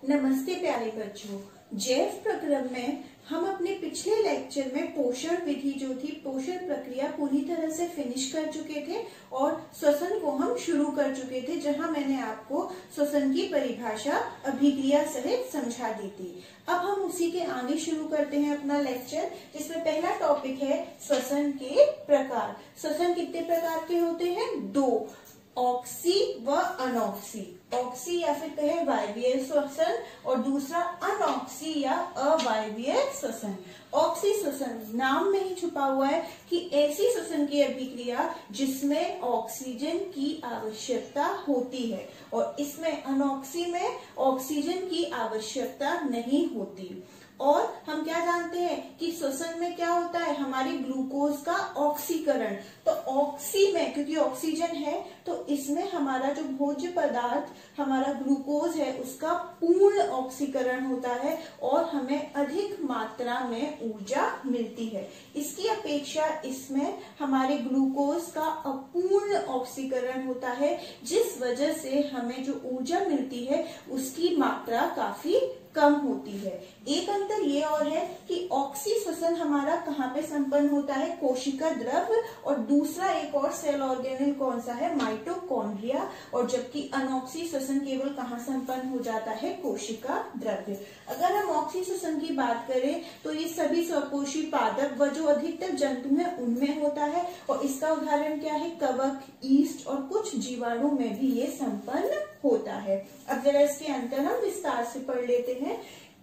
नमस्ते प्यारे बच्चों। जैव प्रक्रम में हम अपने पिछले लेक्चर में पोषण विधि जो थी, पोषण प्रक्रिया पूरी तरह से फिनिश कर चुके थे और श्वसन को हम शुरू कर चुके थे, जहां मैंने आपको श्वसन की परिभाषा अभिक्रिया सहित समझा दी थी। अब हम उसी के आगे शुरू करते हैं अपना लेक्चर, जिसमें पहला टॉपिक है श्वसन के प्रकार। श्वसन कितने प्रकार के होते हैं? दो, ऑक्सी व अनऑक्सी। ऑक्सी या फिर कहे वायवीय श्वसन और दूसरा अनऑक्सी या अवायवीय श्वसन। ऑक्सी श्वसन नाम में ही छुपा हुआ है कि ऐसी श्वसन की अभिक्रिया जिसमें ऑक्सीजन की आवश्यकता होती है, और इसमें अनऑक्सी में ऑक्सीजन की आवश्यकता नहीं होती। और हम क्या जानते हैं कि श्वसन में क्या होता है, हमारे ग्लूकोज का ऑक्सीकरण। तो ऑक्सी में क्योंकि ऑक्सीजन है तो इसमें हमारा जो भोज्य पदार्थ हमारा ग्लूकोज है उसका पूर्ण ऑक्सीकरण होता है और हमें अधिक मात्रा में ऊर्जा मिलती है। इसकी अपेक्षा इसमें हमारे ग्लूकोज का अपूर्ण ऑक्सीकरण होता है, जिस वजह से हमें जो ऊर्जा मिलती है उसकी मात्रा काफी कम होती है। एक अंतर ये और है कि ऑक्सी श्वसन हमारा कहाँ पे संपन्न होता है? कोशिका द्रव्य। और दूसरा एक और सेल ऑर्गेनेल कौन सा है? माइटोकॉन्ड्रिया। और जबकि अनऑक्सी श्वसन केवल कहाँ संपन्न हो जाता है? कोशिका द्रव्य। अगर हम ऑक्सी श्वसन की बात करें तो ये सभी स्वकोशी पादप व जो अधिकतर जंतु है उनमें होता है, और इसका उदाहरण क्या है? कवक, ईस्ट और कुछ जीवाणु में भी ये संपन्न होता है। अब जरा इसके अंतर हम विस्तार से पढ़ लेते हैं।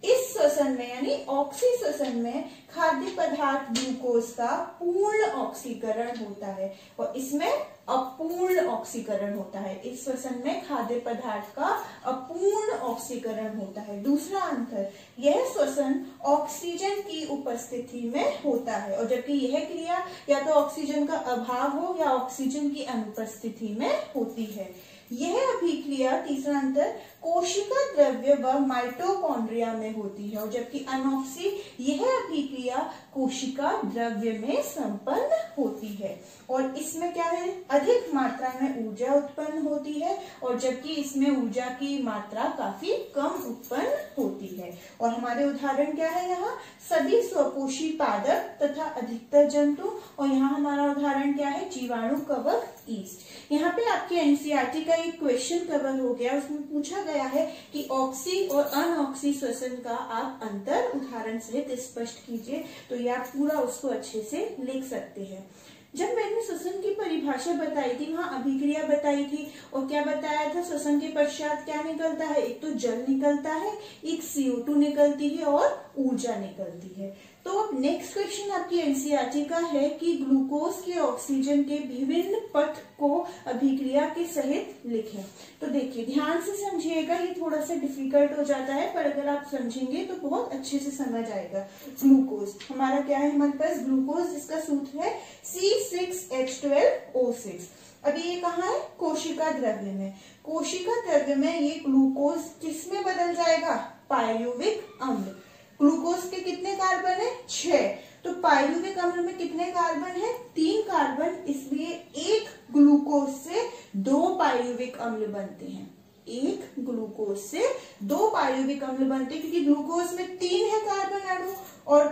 इस श्वसन में यानी ऑक्सी श्वसन में खाद्य पदार्थ ग्लूकोज का पूर्ण ऑक्सीकरण होता है और इसमें अपूर्ण ऑक्सीकरण होता है। इस श्वसन में खाद्य पदार्थ का अपूर्ण ऑक्सीकरण होता है। दूसरा अंतर, यह श्वसन ऑक्सीजन की उपस्थिति में होता है, और जबकि यह क्रिया या तो ऑक्सीजन का अभाव हो या ऑक्सीजन की अनुपस्थिति में होती है। यह अभिक्रिया, तीसरा अंतर, कोशिका द्रव्य व माइटोकॉन्ड्रिया में होती है, और जबकि अनऑक्सी यह अभिक्रिया कोशिका द्रव्य में संपन्न होती है। और इसमें क्या है? अधिक मात्रा में ऊर्जा उत्पन्न होती है, और जबकि इसमें ऊर्जा की मात्रा काफी कम उत्पन्न होती है। और हमारे उदाहरण क्या है? यहाँ सभी स्वकोशी पादप तथा अधिकतर जंतु, और यहाँ हमारा उदाहरण क्या है? जीवाणु, कवक, ईस्ट। यहाँ पे आपके एनसीईआरटी का एक क्वेश्चन कवर हो गया, उसमें पूछा गया है कि ऑक्सी और अनऑक्सी श्वसन का आप अंतर उदाहरण सहित स्पष्ट कीजिए। तो ये आप पूरा उसको अच्छे से लिख सकते हैं। जब मैंने श्वसन की परिभाषा बताई थी, वहां अभिक्रिया बताई थी, और क्या बताया था? श्वसन के पश्चात क्या निकलता है? एक तो जल निकलता है, एक CO2 निकलती है और ऊर्जा निकलती है। तो अब नेक्स्ट क्वेश्चन आपकी एनसीईआरटी का है कि ग्लूकोज के ऑक्सीजन के विभिन्न पथ को अभिक्रिया के सहित लिखें। तो देखिए ध्यान से समझिएगा, ये थोड़ा सा डिफिकल्ट हो जाता है, पर अगर आप समझेंगे तो बहुत अच्छे से समझ आएगा। ग्लूकोज हमारा क्या है? हमारे पास ग्लूकोज, इसका सूत्र है C6H12O6। अभी ये कहाँ है? कोशिका द्रव्य में। कोशिका द्रव्य में ये ग्लूकोज किसमें बदल जाएगा? पायरुविक अम्ल। ग्लूकोज के कितने कार्बन है? 6। तो पायरुविक अम्ल में कितने कार्बन है? 3 कार्बन। इसलिए एक ग्लूकोज से 2 पायरुविक अम्ल बनते हैं। एक ग्लूकोज से 2 पायरुविक अम्ल बनते हैं, क्योंकि ग्लूकोज में 3 है कार्बन अणु, और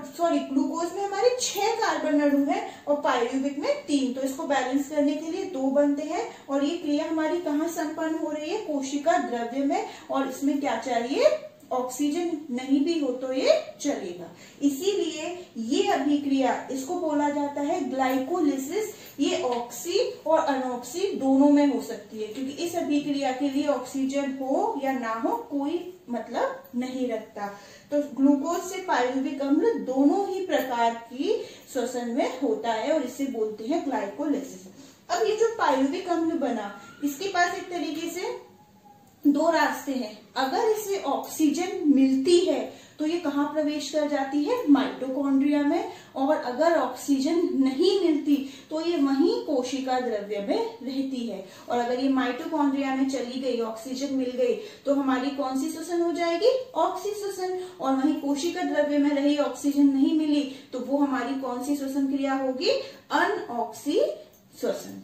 ग्लूकोज में हमारे 6 कार्बन अणु है और पायरुविक में 3। तो इसको बैलेंस करने के लिए 2 बनते हैं, और ये क्रिया हमारी कहाँ संपन्न हो रही है? कोशिका द्रव्य में। और इसमें क्या चाहिए? ऑक्सीजन नहीं भी हो तो ये चलेगा। इसीलिए ये अभिक्रिया, इसको बोला जाता है ग्लाइकोलिसिस। ये ऑक्सी और अनऑक्सी दोनों में हो सकती है, क्योंकि इस अभिक्रिया के लिए ऑक्सीजन हो या ना हो कोई मतलब नहीं रखता। तो ग्लूकोज से पायरुविक अम्ल दोनों ही प्रकार की श्वसन में होता है, और इसे बोलते हैं ग्लाइकोलिसिस। अब ये जो पायरुविक अम्ल बना, इसके पास एक तरीके से 2 रास्ते हैं। अगर इसे ऑक्सीजन मिलती है तो ये कहाँ प्रवेश कर जाती है? माइटोकॉन्ड्रिया में। और अगर ऑक्सीजन नहीं मिलती तो ये वहीं कोशिका द्रव्य में रहती है। और अगर ये माइटोकॉन्ड्रिया में चली गई, ऑक्सीजन मिल गई, तो हमारी कौन सी श्वसन हो जाएगी? ऑक्सी श्वसन। और वहीं कोशिका द्रव्य में रही, ऑक्सीजन नहीं मिली, तो वो हमारी कौन सी श्वसन क्रिया होगी? अनऑक्सी श्वसन।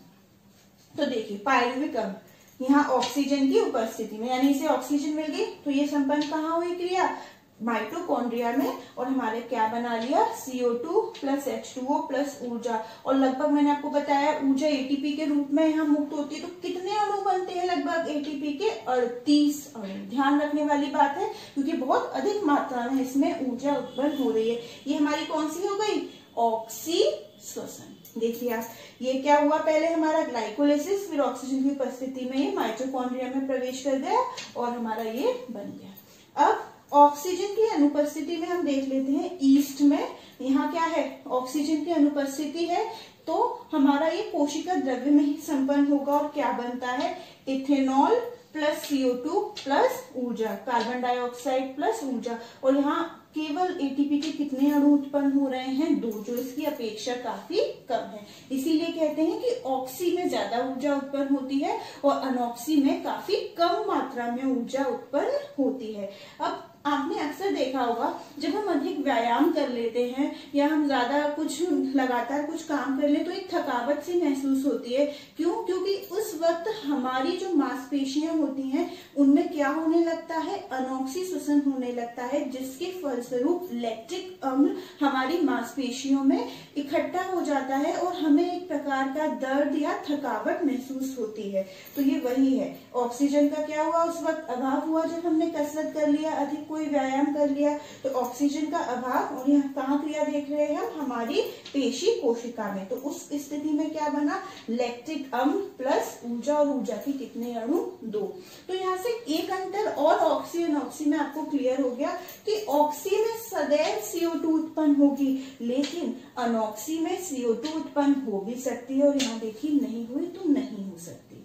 तो देखिए पायरुविक अम्ल, यहाँ ऑक्सीजन की उपस्थिति में, यानी इसे ऑक्सीजन मिल गई तो ये संपन्न कहाँ हुई क्रिया, माइटोकॉन्ड्रिया में, और हमारे क्या बना लिया, CO2 प्लस H2O प्लस ऊर्जा। और लगभग मैंने आपको बताया ऊर्जा एटीपी के रूप में यहाँ मुक्त होती है। तो कितने अणु बनते हैं, लगभग एटीपी के 38 अणु। ध्यान रखने वाली बात है क्योंकि बहुत अधिक मात्रा में इसमें ऊर्जा उत्पन्न हो रही है। ये हमारी कौन सी हो गई, ऑक्सी श्वसन। देखिए आप, ये क्या हुआ, पहले हमारा ग्लाइकोलिसिस, फिर ऑक्सीजन की उपस्थिति में ये माइटोकॉन्ड्रिया में प्रवेश कर गया और हमारा ये बन गया। अब ऑक्सीजन की अनुपस्थिति में हम देख लेते हैं ईस्ट में, यहाँ क्या है, ऑक्सीजन की अनुपस्थिति है तो हमारा ये कोशिका द्रव्य में ही संपन्न होगा और क्या बनता है, इथेनॉल प्लस CO2 प्लस ऊर्जा, कार्बन डाइऑक्साइड प्लस ऊर्जा। और यहाँ केवल एटीपी के कितने अणु उत्पन्न हो रहे हैं, 2, जो इसकी अपेक्षा काफी कम है। इसीलिए कहते हैं कि ऑक्सी में ज्यादा ऊर्जा उत्पन्न होती है और अनऑक्सी में काफी कम मात्रा में ऊर्जा उत्पन्न होती है। अब आपने अक्सर देखा होगा जब हम अधिक व्यायाम कर लेते हैं या हम ज्यादा कुछ लगातार कुछ काम कर ले तो एक थकावट सी महसूस होती है। क्यों? क्योंकि उस वक्त हमारी जो मांसपेशियां होती हैं उनमें क्या होने लगता है, अनॉक्सी श्वसन होने लगता है, जिसके फलस्वरूप लैक्टिक अम्ल हमारी मांसपेशियों में इकट्ठा हो जाता है और हमें एक प्रकार का दर्द या थकावट महसूस होती है। तो ये वही है, ऑक्सीजन का क्या हुआ, उस वक्त अभाव हुआ जब हमने कसरत कर लिया, अधिक कोई व्यायाम कर लिया तो ऑक्सीजन का अभाव। और यहाँ कहाँ क्रिया देख रहे हैं हम, हमारी पेशी कोशिका में। तो उस स्थिति में क्या बना, लैक्टिक अम्ल प्लस ऊर्जा, और ऊर्जा की कितने अणु, 2। तो यहाँ से एक अंतर और ऑक्सी अनऑक्सी में आपको क्लियर हो गया कि ऑक्सी में सदैव CO2 उत्पन्न होगी, लेकिन अनऑक्सी में CO2 उत्पन्न हो भी सकती है। और यहाँ देखिए नहीं हुई तो नहीं हो सकती।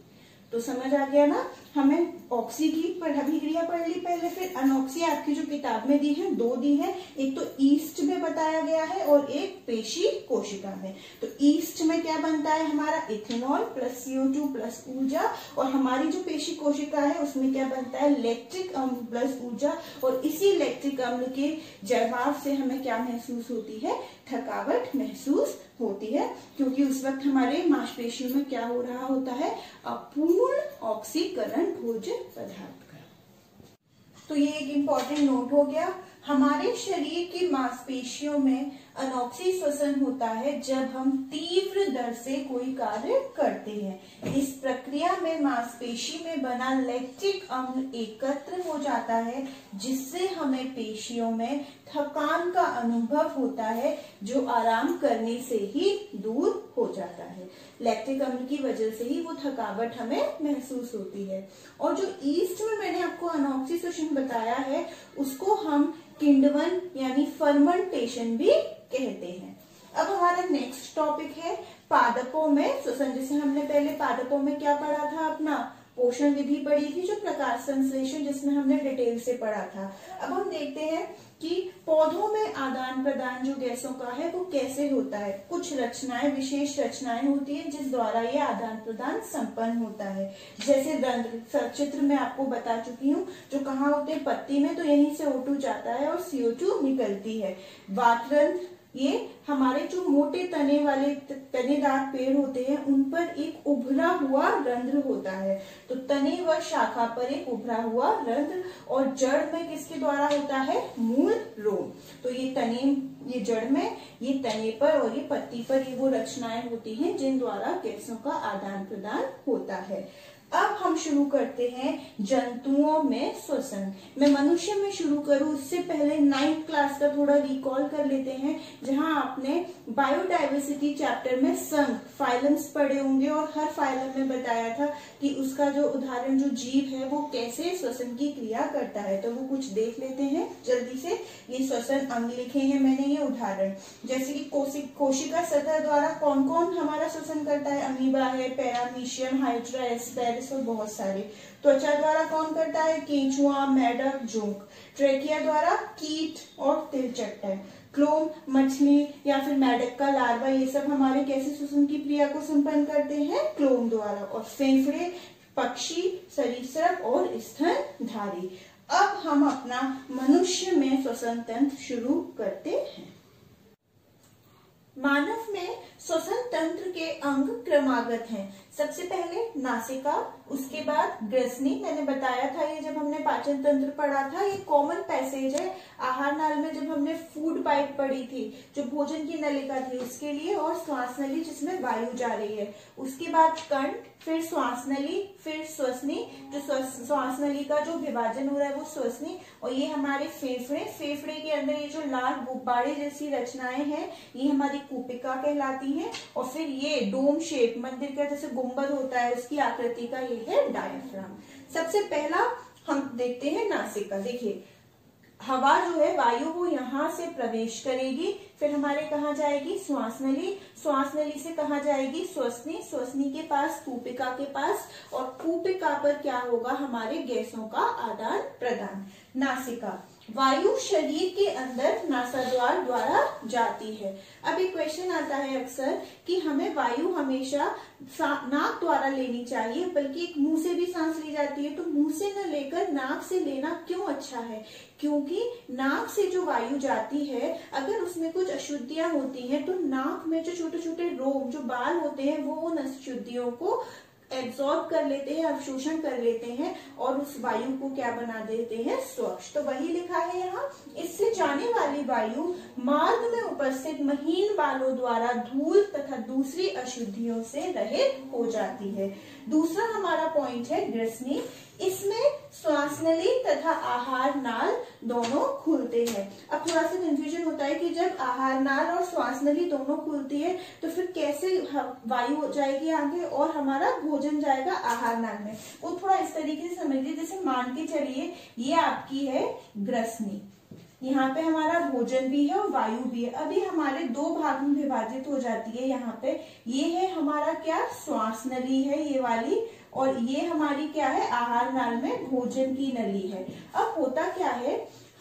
तो समझ आ गया ना, हमें ऑक्सी की अभिक्रिया पढ़ ली पहले, फिर अनऑक्सी आपकी जो किताब में दी है 2 दी है, एक तो ईस्ट में बताया गया है और एक पेशी कोशिका में। तो ईस्ट में क्या बनता है हमारा, इथेनॉल प्लस CO2 प्लस ऊर्जा, और हमारी जो पेशी कोशिका है उसमें क्या बनता है, लैक्टिक अम्ल प्लस ऊर्जा। और इसी लैक्टिक अम्ल के जवाब से हमें क्या महसूस होती है, थकावट महसूस होती है, क्योंकि उस वक्त हमारे मांसपेशियों में क्या हो रहा होता है, अपूर्ण ऑक्सीकरण भोजन पदार्थ का। तो ये एक इम्पॉर्टेंट नोट हो गया, हमारे शरीर की मांसपेशियों में अनॉक्सी श्वसन होता है जब हम तीव्र दर से कोई कार्य करते हैं। इस प्रक्रिया में मांसपेशी में बना लैक्टिक अम्ल एकत्र हो जाता है, जिससे हमें पेशियों में थकान का अनुभव होता है, जो आराम करने से ही दूर हो जाता है। लैक्टिक अम्ल की वजह से ही वो थकावट हमें महसूस होती है। और जो ईस्ट में मैंने आपको अनॉक्सी श्वसन बताया है उसको हम किण्वन यानी फर्मेंटेशन भी कहते हैं। अब हमारा नेक्स्ट टॉपिक है पादपों में श्वसन। जैसे हमने पहले पादपों में क्या पढ़ा था, अपना पोषण विधि पढ़ी थी, जो प्रकाश संश्लेषण, जिसमें हमने डिटेल से पढ़ा था। अब हम देखते हैं कि पौधों में आदान प्रदान जो गैसों का है वो कैसे होता है। कुछ रचनाएं, विशेष रचनाएं होती है जिस द्वारा ये आदान प्रदान संपन्न होता है। जैसे रंध्र, चित्र में आपको बता चुकी हूँ, जो कहाँ होते हैं, पत्ती में, तो यहीं से O2 जाता है और CO2 निकलती है। वातरंध्र, ये हमारे जो मोटे तने वाले तनेदार पेड़ होते हैं उन पर एक उभरा हुआ रंध्र होता है। तो तने व शाखा पर एक उभरा हुआ रंध्र, और जड़ में किसके द्वारा होता है, मूल रोम। तो ये तने, ये जड़ में, ये तने पर और ये पत्ती पर ये वो रचनाएं होती हैं जिन द्वारा गैसों का आदान प्रदान होता है। अब हम शुरू करते हैं जंतुओं में श्वसन। मैं मनुष्य में शुरू करूं उससे पहले 9th क्लास का थोड़ा रिकॉल कर लेते हैं, जहां आपने बायोडाइवर्सिटी चैप्टर में संघ, फाइलम्स पढ़े होंगे, और हर फाइलम में बताया था कि उसका जो उदाहरण, जो जीव है वो कैसे श्वसन की क्रिया करता है। तो वो कुछ देख लेते हैं जल्दी से। ये श्वसन अंग लिखे हैं मैंने, ये उदाहरण, जैसे कि कोशिका सतह द्वारा कौन कौन हमारा श्वसन करता है, अमीबा है, पैरामीशियम, हाइड्रा, एस्पेरिस और बहुत सारे। त्वचा द्वारा कौन करता है, केंचुआ, मेढक, जोंक। ट्रेकिया द्वारा कीट और तिलचट्टा। क्लोम, मछली या फिर मेढक का लार्वा, ये सब हमारे कैसे श्वसन की क्रिया को संपन्न करते हैं, क्लोम द्वारा। और फेफड़े, पक्षी, सरीसृप और स्तनधारी। अब हम अपना मनुष्य में श्वसन तंत्र शुरू करते हैं। मानव में श्वसन तंत्र के अंग क्रमागत हैं। सबसे पहले नासिका, उसके बाद ग्रसनी। मैंने बताया था ये जब हमने पाचन तंत्र पढ़ा था, ये कॉमन पैसेज है आहार नाल में जब हमने फूड पाइप पढ़ी थी, जो भोजन की नलिका थी उसके लिए, और श्वास नली जिसमें वायु जा रही है। उसके बाद कंठ, फिर श्वास नली, फिर श्वसनी, जो श्वास नली का जो विभाजन हो रहा है वो श्वसनी, और ये हमारे फेफड़े। फेफड़े के अंदर ये जो लाल गुब्बारे जैसी रचनाएं हैं ये हमारी कूपिका कहलाती हैं, और फिर ये डोम शेप, मंदिर का जैसे गुंबद होता है उसकी आकृति का ये है डायफ्राम। सबसे पहला हम देखते हैं नासिका। देखिए हवा जो है वायु वो यहाँ से प्रवेश करेगी, फिर हमारे कहाँ जाएगी, श्वास नली, श्वास नली से कहाँ जाएगी, श्वसनी, श्वसनी के पास कूपिका के पास, और कूपिका पर क्या होगा, हमारे गैसों का आदान प्रदान। नासिका, वायु शरीर के अंदर नासाद्वार द्वारा जाती है। अब एक क्वेश्चन आता है अक्सर कि हमें वायु हमेशा नाक द्वारा लेनी चाहिए, बल्कि एक मुंह से भी सांस ली जाती है, तो मुंह से न लेकर नाक से लेना क्यों अच्छा है? क्योंकि नाक से जो वायु जाती है, अगर उसमें कुछ अशुद्धियां होती हैं तो नाक में जो छोटे छोटे रोग, जो बाल होते हैं, वो उन अशुद्धियों को एब्सॉर्ब कर लेते हैं, अवशोषण कर लेते हैं, और उस वायु को क्या बना देते हैं, स्वच्छ। तो वही लिखा है यहाँ, इससे जाने वाली वायु मार्ग में उपस्थित महीन बालों द्वारा धूल तथा दूसरी अशुद्धियों से रहित हो जाती है। दूसरा हमारा पॉइंट है ग्रसनी। इसमें श्वास नली तथा आहार नाल दोनों खुलते हैं। अब थोड़ा सा कंफ्यूजन होता है कि जब आहार नाल और श्वास नली दोनों खुलती है तो फिर कैसे वायु जाएगी आगे और हमारा भोजन जाएगा आहार नाल में, वो थोड़ा इस तरीके से समझ लीजिए। जैसे मान के चलिए ये आपकी है ग्रसनी, यहाँ पे हमारा भोजन भी है और वायु भी है। अभी हमारे दो भाग में विभाजित हो जाती है। यहाँ पे ये है हमारा क्या, श्वास नली है ये वाली, और ये हमारी क्या है, आहार नाल में भोजन की नली है। अब होता क्या है,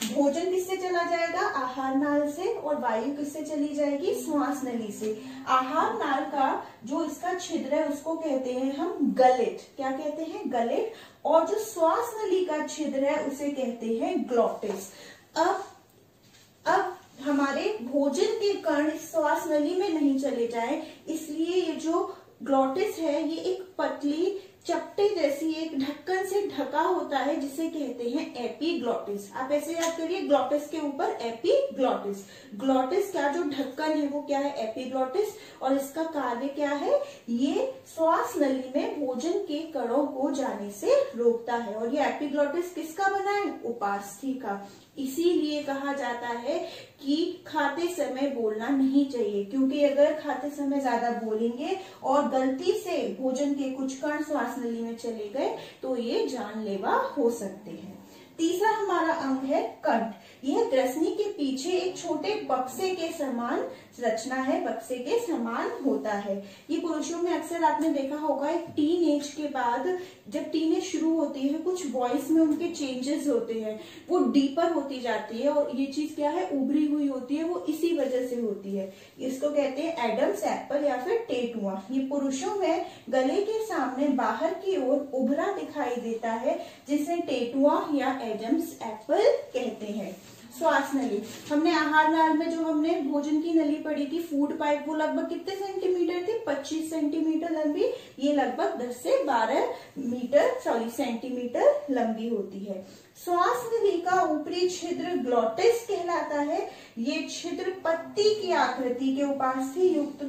भोजन किससे चला जाएगा, आहार नाल से, और वायु किससे चली जाएगी, श्वास नली से। आहार नाल का जो इसका छिद्र है उसको कहते हैं हम गलेट। क्या कहते हैं, गलेट। और जो श्वास नली का छिद्र है उसे कहते हैं ग्लॉटिस। अब हमारे भोजन के कण श्वास नली में नहीं चले जाए, इसलिए ये जो ग्लॉटिस है ये एक पतली चपटे जैसी एक ढक्कन से ढका होता है, जिसे कहते हैं एपीग्लॉटिस। आप ऐसे याद करिए, ग्लॉटिस के ऊपर एपीग्लॉटिस। ग्लॉटिस का जो ढक्कन है वो क्या है, एपीग्लॉटिस, और इसका कार्य क्या है, ये श्वास नली में भोजन के कणों को जाने से रोकता है। और ये एपीग्लॉटिस किसका बना है, उपास्थि का। इसीलिए कहा जाता है कि खाते समय बोलना नहीं चाहिए, क्योंकि अगर खाते समय ज्यादा बोलेंगे और गलती से भोजन के कुछ कण श्वास नली में चले गए तो ये जानलेवा हो सकते हैं। तीसरा हमारा अंग है कंठ। यह ग्रसनी के पीछे एक छोटे बक्से के समान रचना है, बक्से के समान होता है। ये पुरुषों में अक्सर आपने देखा होगा, एक टीन एज के बाद जब टीन एज शुरू होती है, कुछ वॉइस में उनके चेंजेस होते हैं, वो डीपर होती जाती है, और ये चीज क्या है, उभरी हुई होती है, वो इसी वजह से होती है। इसको कहते हैं एडम्स एप्पल या फिर टेटुआ। ये पुरुषों में गले के सामने बाहर की ओर उभरा दिखाई देता है, जिसे टेटुआ या एडम्स एप्पल कहते हैं। श्वास नली, हमने आहार नाल में जो हमने भोजन की नली पढ़ी थी, फूड पाइप, वो लगभग कितने सेंटीमीटर थी, 25 सेंटीमीटर लंबी। ये लगभग 10 से 12 सेंटीमीटर लंबी होती है। श्वास नली का ऊपरी छिद्र ग्लॉटिस कहलाता है। ये छिद्र पत्ती की आकृति के उपास्थि युक्त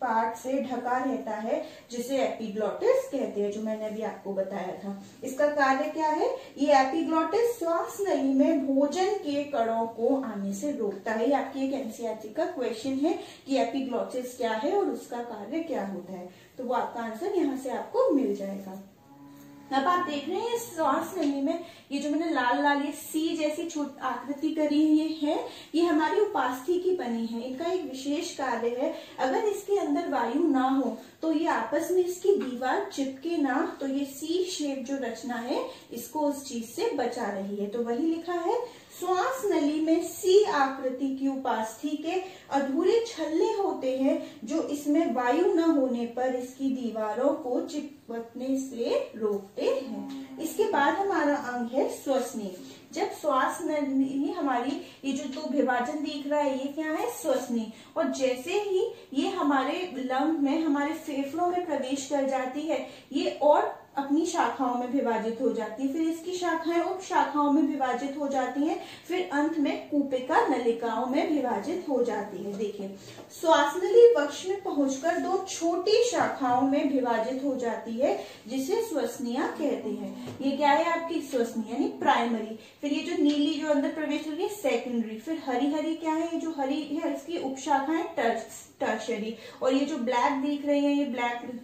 पार्ट से ढका रहता है, जिसे एपीग्लॉटिस कहते हैं, जो मैंने अभी आपको बताया था। इसका कार्य क्या है, ये एपीग्लॉटिस श्वास नली में भोजन के कणों को आने से रोकता है। ये आपकी एक एनसीईआरटी का क्वेश्चन है कि एपीग्लॉटिस क्या है और उसका कार्य क्या होता है, तो वो आपका आंसर यहाँ से आपको मिल जाएगा। अब आप देख रहे हैं श्वास नली में ये जो मैंने लाल लाल ये सी जैसी छोटी आकृति करी है, ये हमारी उपास्थि की बनी है। इनका एक विशेष कार्य है, अगर इसके अंदर वायु ना हो तो ये आपस में इसकी दीवार चिपके ना, तो ये सी शेप जो रचना है इसको उस चीज से बचा रही है। तो वही लिखा है, श्वास नली में सी आकृति की उपस्थिति के अधूरे छल्ले होते हैं जो इसमें वायु न होने पर इसकी दीवारों को चिपकने से रोकते हैं। इसके बाद हमारा अंग है श्वसनी। जब श्वास नली हमारी, ये जो दो विभाजन दिख रहा है ये क्या है, श्वसनी, और जैसे ही ये हमारे लंग में, हमारे फेफड़ों में प्रवेश कर जाती है, ये और अपनी शाखाओं में विभाजित हो जाती है, फिर इसकी शाखाएं उप शाखाओं में विभाजित हो जाती हैं, फिर अंत में कूपिका नलिकाओं में विभाजित हो जाती है। देखिए, श्वास नली वक्ष में पहुंचकर दो छोटी शाखाओं में विभाजित हो जाती है जिसे श्वसनिया कहते हैं। ये क्या है आपकी श्वसनी यानी प्राइमरी, फिर ये जो नीली जो अंदर प्रवेश हो रही है सेकेंडरी, फिर हरी हरी क्या है, ये जो हरी है इसकी उपशाखाएं टर्शरी, और ये जो ब्लैक दिख रही है ये ब्लैक,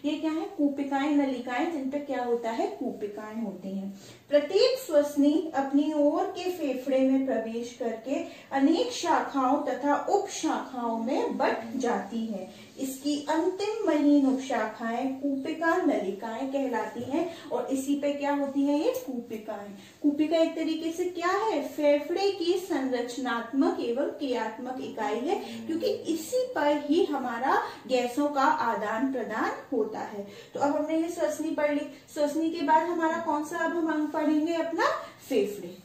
ये क्या है, कूपिकाएं नलिकाएं जिन पे क्या होता है, कूपिकाएं होती हैं। प्रत्येक श्वसनी अपनी ओर के फेफड़े में प्रवेश करके अनेक शाखाओं तथा उप शाखाओं में बट जाती है। इसकी अंतिम महीन उपशाखाएं कूपिका नलिकाएं कहलाती हैं और इसी पे क्या होती है, ये कूपिकाएं। कूपिका एक तरीके से क्या है, फेफड़े की संरचनात्मक एवं क्रियात्मक इकाई है, क्योंकि इसी पर ही हमारा गैसों का आदान प्रदान होता है। तो अब हमने ये श्वसनी पढ़ ली। श्वसनी के बाद हमारा कौन सा अब हम अंग पढ़ेंगे, अपना फेफड़े।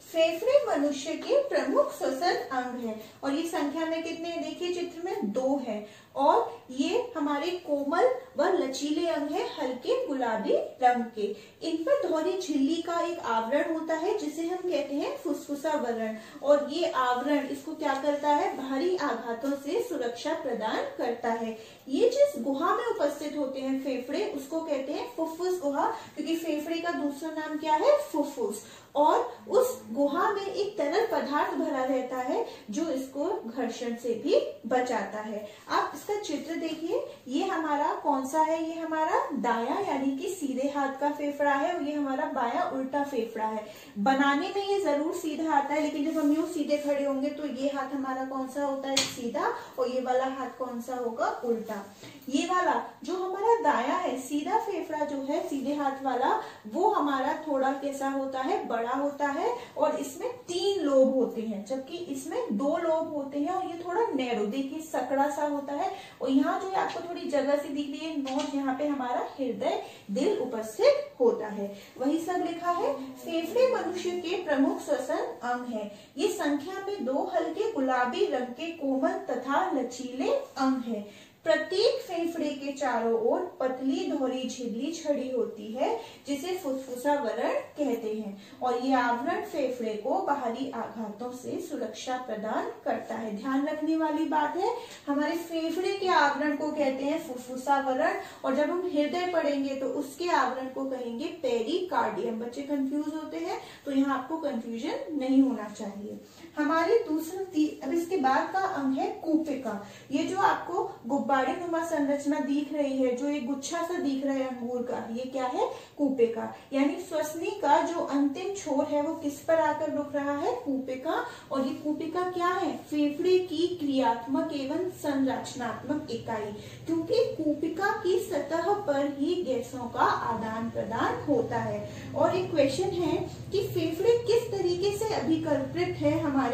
फेफड़े मनुष्य के प्रमुख श्वसन अंग है और ये संख्या में कितने हैं, देखिए चित्र में 2 है, और ये हमारे कोमल व लचीले अंग है, हल्के गुलाबी रंग के। इन पर दोहरी झिल्ली का एक आवरण होता है जिसे हम कहते हैं फुफ्फुसावरण, और ये आवरण इसको क्या करता है, बाहरी आघातों से सुरक्षा प्रदान करता है। ये जिस गुहा में उपस्थित होते हैं फेफड़े, उसको कहते हैं फुफ्फुस गुहा, क्योंकि फेफड़े का दूसरा नाम क्या है, फुफ्फुस, और उस गुहा में एक तरल पदार्थ भरा रहता है जो इसको घर्षण से भी बचाता है। आप इसका चित्र देखिए, ये हमारा कौन सा है, ये हमारा दायां यानी कि सीधे हाथ का फेफड़ा है, और ये हमारा बायां उल्टा फेफड़ा है। बनाने में ये जरूर सीधा आता है, लेकिन जब हम यूं सीधे खड़े होंगे तो ये हाथ हमारा कौन सा होता है, सीधा, और ये वाला हाथ कौन सा होगा, उल्टा। ये वाला जो हमारा दायां है, सीधा फेफड़ा जो है, सीधे हाथ वाला, वो हमारा थोड़ा कैसा होता है, बड़ा होता है, और इसमें 3 लोब होते हैं, जबकि इसमें 2 लोब होते हैं, और ये थोड़ा नैरो, देखिए सकड़ा सा होता है। और यहाँ जो आपको थोड़ी जगह सी दिख रही है नोज, यहाँ पे हमारा हृदय दिल उपस्थित होता है, वही सब लिखा है। फेफड़े मनुष्य के प्रमुख श्वसन अंग है। ये संख्या में 2 हल्के गुलाबी रंग के कोमल तथा लचीले अंग है। प्रत्येक फेफड़े के चारों ओर पतली दोहरी झिल्ली छड़ी होती है जिसे फुफ्फुसावरण कहते हैं, और ये आवरण फेफड़े को बाहरी आघातों से सुरक्षा प्रदान करता है। ध्यान रखने वाली बात है, हमारे फेफड़े के आवरण को कहते हैं फुफ्फुसावरण, और जब हम हृदय पढ़ेंगे तो उसके आवरण को कहेंगे पेरिकार्डियम। बच्चे कंफ्यूज होते हैं, तो यहाँ आपको कंफ्यूजन नहीं होना चाहिए। हमारे अब इसके बाद का अंग है कूपिका। ये जो आपको गुब्बारे नुमा संरचना दिख रही है, जो एक गुच्छा सा दिख रहा है अंगूर का, ये क्या है, कूपिका। यानी श्वसनी का जो अंतिम छोर है वो किस पर आकर रुक रहा है, कूपिका। और ये कूपिका क्या है, फेफड़े की क्रियात्मक एवं संरचनात्मक इकाई, क्योंकि कूपिका की सतह पर ही गैसों का आदान प्रदान होता है। और एक क्वेश्चन है कि फेफड़े किस तरीके से अभिकल्पित है हमारे,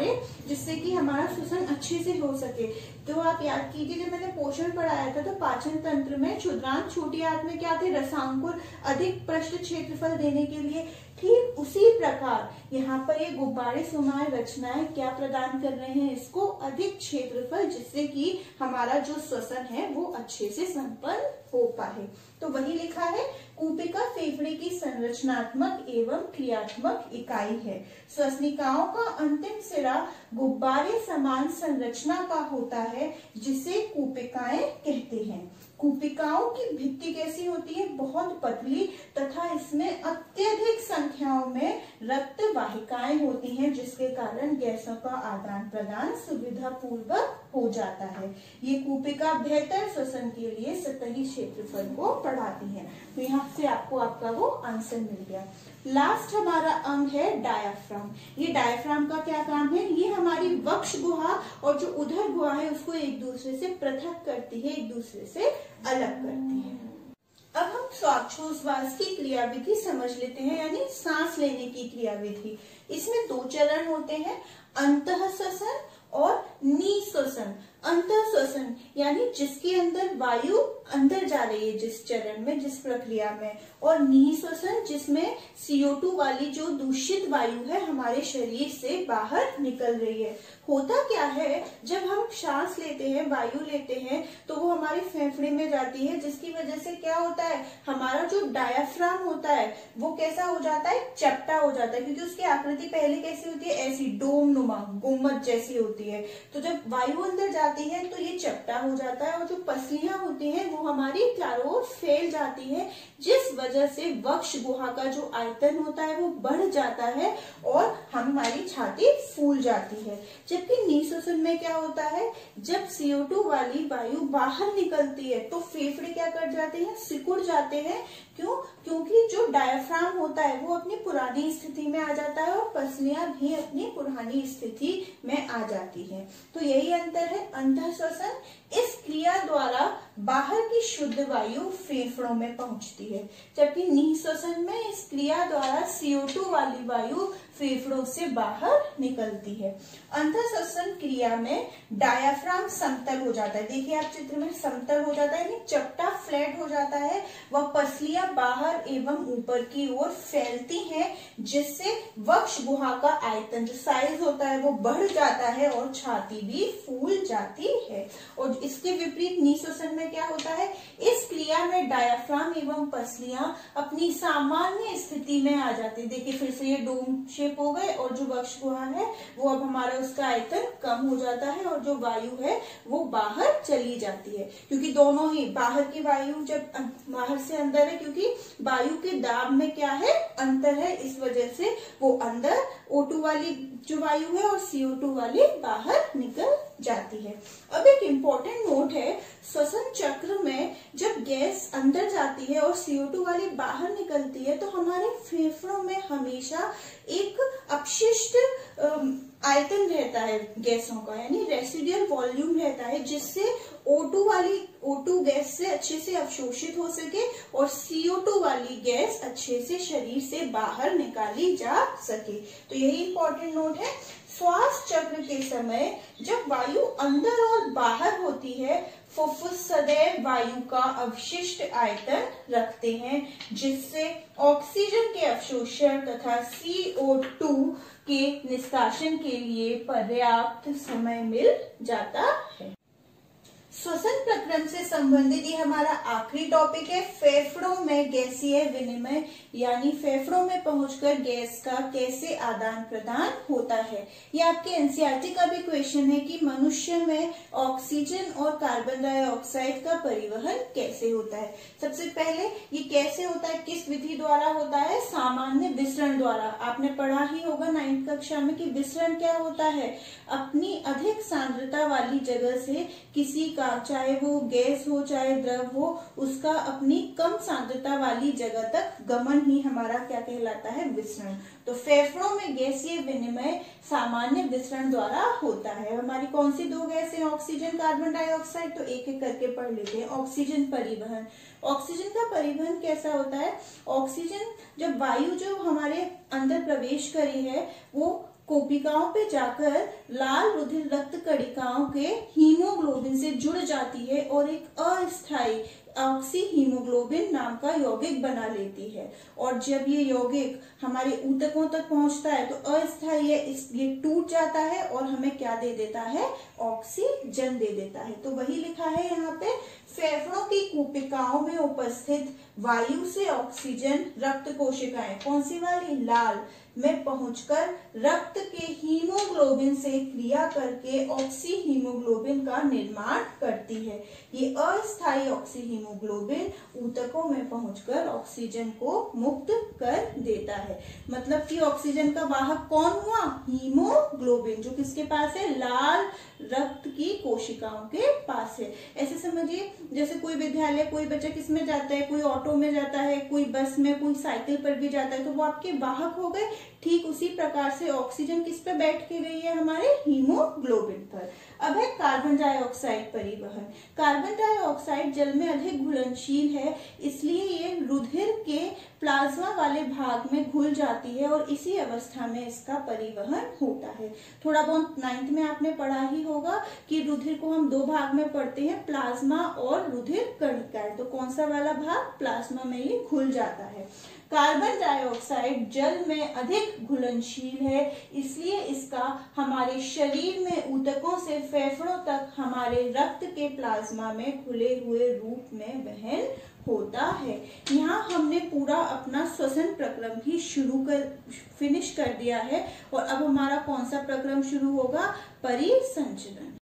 जिससे कि हमारा श्वसन अच्छे से हो सके। तो आप याद कीजिए, जब मैंने पोषण पढ़ाया था तो पाचन तंत्र में क्षुद्रांत छोटी आंत में क्या थे, रसांकुर, अधिक पृष्ठ क्षेत्रफल देने के लिए। ठीक उसी प्रकार यहाँ पर ये गुब्बारे सुमार रचनाएं क्या प्रदान कर रहे हैं, इसको अधिक क्षेत्रफल, जिससे कि हमारा जो श्वसन है वो अच्छे से संपन्न हो पाए। तो वही लिखा है, कूपिका फेफड़े की संरचनात्मक एवं क्रियात्मक इकाई है। श्वसनिकाओं का अंतिम सिरा गुब्बारे समान संरचना का होता है जिसे कूपिकाएं कहते हैं। कूपिकाओं की भित्ति कैसी होती है, बहुत पतली, तथा इसमें अत्यधिक संख्याओं में रक्त वाहिकाएं होती हैं, जिसके कारण गैसों का आदान प्रदान सुविधा पूर्वक हो जाता है। ये कूपिका बेहतर श्वसन के लिए सतही क्षेत्रफल को बढ़ाती है। तो यहाँ से आपको आपका वो आंसर मिल गया। लास्ट हमारा अंग है डायाफ्राम। ये डायाफ्राम का क्या काम है, ये हमारी वक्ष गुहा और जो उधर गुहा है उसको एक दूसरे से पृथक करती है, एक दूसरे से अलग करती है। अब हम श्वासोच्छ्वास की क्रियाविधि समझ लेते हैं, यानी सांस लेने की क्रियाविधि। इसमें 2 चरण होते हैं, अंतः श्वसन और निःश्वसन। अंतः श्वसन यानी जिसके अंदर वायु अंदर जा रही है, जिस चरण में, जिस प्रक्रिया में, और निःश्वसन जिसमें CO2 वाली जो दूषित वायु है हमारे शरीर से बाहर निकल रही है। होता क्या है, जब हम सांस लेते हैं, वायु लेते हैं, तो वो हमारे फेफड़े में जाती है, जिसकी वजह से क्या होता है, हमारा जो डायाफ्राम होता है वो कैसा हो जाता है, चपटा हो जाता है, क्योंकि उसकी आकृति पहले कैसी होती है, ऐसी डोम नुमा, गुम्बद जैसी होती है। तो जब वायु अंदर जाती है तो ये चपटा हो जाता है, और जो पसलियां होती हैं वो हमारी चारों ओर फैल जाती है, जिस वजह से वक्ष गुहा का जो आयतन होता है वो बढ़ जाता है और हमारी छाती फूल जाती है। जबकि निःश्वसन में क्या होता है, जब CO2 वाली वायु बाहर निकलती है तो फेफड़े क्या कर जाते हैं, सिकुड़ जाते हैं। क्यों? क्योंकि जो डायफ्राम होता है वो अपनी पुरानी स्थिति में आ जाता है और पसलियां भी अपनी पुरानी स्थिति में आ जाती है। तो यही अंतर है अंतः श्वसन। इस क्रिया द्वारा बाहर की शुद्ध वायु फेफड़ों में पहुंचती है, जबकि निःश्वसन में इस क्रिया द्वारा CO2 वाली वायु फेफड़ों से बाहर निकलती है। अंतः श्वसन क्रिया में डायाफ्राम समतल हो जाता है, देखिए आप चित्र में समतल हो जाता है, यानी चपटा फ्लैट हो जाता है। वह पसलियां बाहर एवं ऊपर की ओर फैलती हैं, जिससे वक्ष गुहा का आयतन, जो साइज होता है, वो बढ़ जाता है और छाती भी फूल जाती है। और इसके विपरीत निःश्वसन में क्या होता है, इस क्रिया में डायाफ्राम एवं पसलियां अपनी सामान्य स्थिति में आ जाती है। देखिए फिर से ये डोम शेप हो गए, और जो वक्ष गुहा है वो अब हमारा उसका आयतन कम हो जाता है और जो वायु है वो बाहर चली जाती है, क्योंकि दोनों ही, बाहर की वायु जब बाहर से अंदर है, क्योंकि वायु के दाब में क्या है, अंतर है, इस वजह से वो अंदर O2 वाली जो वायु है और CO2 वाली बाहर निकल जाती है। अब एक इम्पोर्टेंट नोट है, श्वसन चक्र में जब गैस अंदर जाती है और CO2 वाली बाहर निकलती है तो हमारे फेफड़ों में हमेशा एक अपशिष्ट आयतन रहता है गैसों का, यानी रेसिडुअल वॉल्यूम रहता है, जिससे O2 गैस से अच्छे से अवशोषित हो सके और CO2 वाली गैस अच्छे से शरीर से बाहर निकाली जा सके। तो यही इम्पोर्टेंट नोट है। श्वास चक्र के समय जब वायु अंदर और बाहर होती है, फुफ्फुस सदैव वायु का अवशिष्ट आयतन रखते हैं, जिससे ऑक्सीजन के अवशोषण तथा CO2 के निष्कासन के लिए पर्याप्त समय मिल जाता है। श्वसन प्रक्रम से संबंधित ये हमारा आखिरी टॉपिक है, फेफड़ों में गैसीय विनिमय, यानी फेफड़ों में पहुंचकर गैस का कैसे आदान प्रदान होता है। ये आपके NCERT का भी क्वेश्चन है कि मनुष्य में ऑक्सीजन और कार्बन डाइऑक्साइड का परिवहन कैसे होता है। सबसे पहले ये कैसे होता है, किस विधि द्वारा होता है, सामान्य विसरण द्वारा। आपने पढ़ा ही होगा 9वीं कक्षा में कि विसरण क्या होता है, अपनी अधिक सांद्रता वाली जगह से किसी का, चाहे वो गैस हो चाहे द्रव हो, उसका अपनी कम सांद्रता वाली जगह तक गमन ही हमारा क्या कहलाता है, विसरण। तो फेफड़ों में गैसीय विनिमय सामान्य विसरण द्वारा होता है। हमारी कौन सी 2 गैसें, ऑक्सीजन कार्बन डाइऑक्साइड, तो एक एक करके पढ़ लेते हैं। ऑक्सीजन परिवहन, ऑक्सीजन का परिवहन कैसा होता है, ऑक्सीजन जब वायु जो हमारे अंदर प्रवेश करी है वो कोशिकाओं पे जाकर लाल रुधिर रक्त कणिकाओं के हीमोग्लोबिन से जुड़ जाती है और एक अस्थायी ऑक्सी हीमोग्लोबिन नाम का यौगिक बना लेती है। और जब ये यौगिक हमारे ऊतकों तक पहुंचता है तो अस्थायी है, ये टूट जाता है और हमें क्या दे देता है, ऑक्सीजन दे देता है। तो वही लिखा है यहाँ पे, फेफड़ों की कोशिकाओं में उपस्थित वायु से ऑक्सीजन रक्त कोशिकाएं, कौन सी वाली, लाल, में पहुंचकर रक्त के हीमोग्लोबिन से क्रिया करके ऑक्सी हीमोग्लोबिन का निर्माण करती है। ये अस्थायी ऑक्सी हीमोग्लोबिन ऊतकों में पहुंचकर ऑक्सीजन को मुक्त कर देता है। मतलब कि ऑक्सीजन का वाहक कौन हुआ, हीमोग्लोबिन, जो किसके पास है, लाल रक्त की कोशिकाओं के पास है। ऐसे समझिए जैसे कोई विद्यालय, कोई बच्चा किस में जाता है, कोई ऑटो में जाता है, कोई बस में, कोई साइकिल पर भी जाता है, तो वो आपके वाहक हो गए। ठीक उसी प्रकार से ऑक्सीजन किस पे बैठ के गई है, हमारे हीमोग्लोबिन पर। अब है कार्बन डाइऑक्साइड परिवहन। कार्बन डाइऑक्साइड जल में अधिक घुलनशील है, इसलिए ये प्लाज्मा वाले भाग में घुल जाती है और इसी अवस्था में इसका परिवहन होता है। थोड़ा बहुत 9th में आपने पढ़ा ही होगा कि रुधिर को हम 2 भाग में पढ़ते हैं, प्लाज्मा और रुधिर कणिकाएं। तो कौन सा वाला भाग? प्लाज्मा में ये घुल जाता है। कार्बन डाइऑक्साइड जल में अधिक घुलनशील है, इसलिए इसका हमारे शरीर में ऊतकों से फेफड़ों तक हमारे रक्त के प्लाज्मा में घुले हुए रूप में वहन होता है। यहाँ हमने पूरा अपना श्वसन प्रक्रम भी फिनिश कर दिया है और अब हमारा कौन सा प्रक्रम शुरू होगा? परिसंचरण।